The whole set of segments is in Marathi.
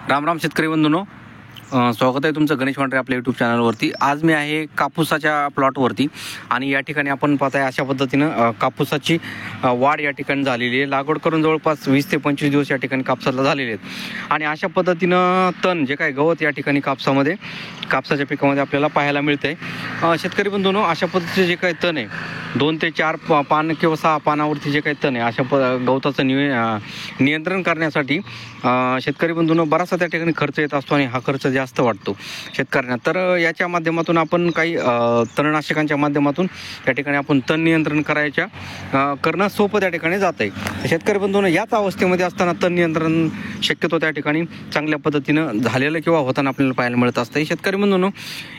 राम राम शेतकरी बंधूंनो, स्वागत आहे तुमचं गणेश वांड्रे आपल्या यूट्यूब चॅनलवरती। आज मी आहे कापूसाच्या प्लॉटवरती आणि या ठिकाणी आपण पाहताय अशा पद्धतीनं कापूसाची वाढ या ठिकाणी झालेली आहे। लागवड करून जवळपास 20 ते 25 दिवस या ठिकाणी कापसाला झालेले आहेत आणि अशा पद्धतीनं तण जे काय गवत या ठिकाणी कापसाच्या पिकामध्ये आपल्याला पाहायला मिळते। शेतकरी बंधूंनो, अशा पद्धतीचे जे काही तण आहे 2 ते 4 पान किंवा 6 पानावरती जे काही तण आहे अशा गवताचं नियंत्रण करण्यासाठी शेतकरी बंधूंनो बराचसा त्या ठिकाणी खर्च येत असतो आणि हा खर्च जास्त वाटतो शेतकऱ्यांना। तर याच्या माध्यमातून आपण काही तणनाशकांच्या माध्यमातून त्या ठिकाणी आपण तण नियंत्रण करणं सोपं त्या ठिकाणी जात आहे। शेतकरी बंधूंनो, याच अवस्थेमध्ये असताना तण नियंत्रण शक्यतो त्या ठिकाणी चांगल्या पद्धतीनं झालेलं किंवा होताना आपल्याला पाहायला मिळत असतं। शेतकरी बंधूंनो,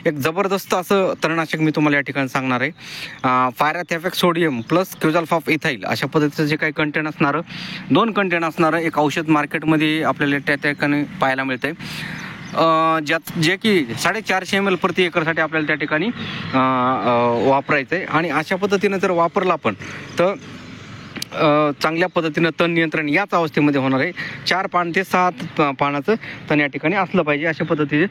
एक जबरदस्त असं तणनाशक मी तुम्हाला या ठिकाणी सांगणार आहे। फायराथेफेक्ट सोडियम प्लस क्युझाल्फाफ इथाईल अशा पद्धतीचं जे काही कंटेंट असणारं 2 कंटेंट असणारं एक औषध मार्केटमध्ये आपल्याला त्या ठिकाणी पाहायला मिळतंय, जे की 450 ml प्रति एकरसाठी आपल्याला त्या ठिकाणी वापरायचं आहे। आणि अशा पद्धतीनं जर वापरला आपण तर चांगल्या पद्धतीनं तण नियंत्रण याच अवस्थेमध्ये होणार आहे। 4 पान ते 7 पानाचं तण या ठिकाणी असलं पाहिजे। अशा पद्धतीचे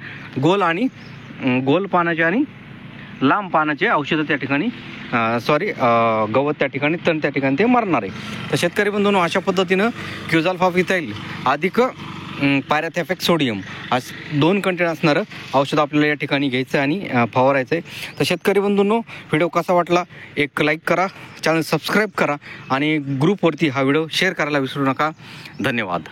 गोल पानाचे आणि लांब पानाचे औषधं त्या ठिकाणी गवत त्या ठिकाणी तण त्या ठिकाणी ते मारणार आहे। तर शेतकरी बंधूंनो, अशा पद्धतीनं क्युझाल्फाफ इथाईल अधिक फायराथेफेक्ट सोडियम असं 2 कंटेंट असणारं औषध आपल्याला या ठिकाणी घ्यायचं आणि फवारायचं आहे। तर शेतकरी बंधूंनो, व्हिडिओ कसा वाटला एक लाईक करा, चॅनल सबस्क्राईब करा आणि ग्रुपवरती हा व्हिडिओ शेअर करायला विसरू नका। धन्यवाद।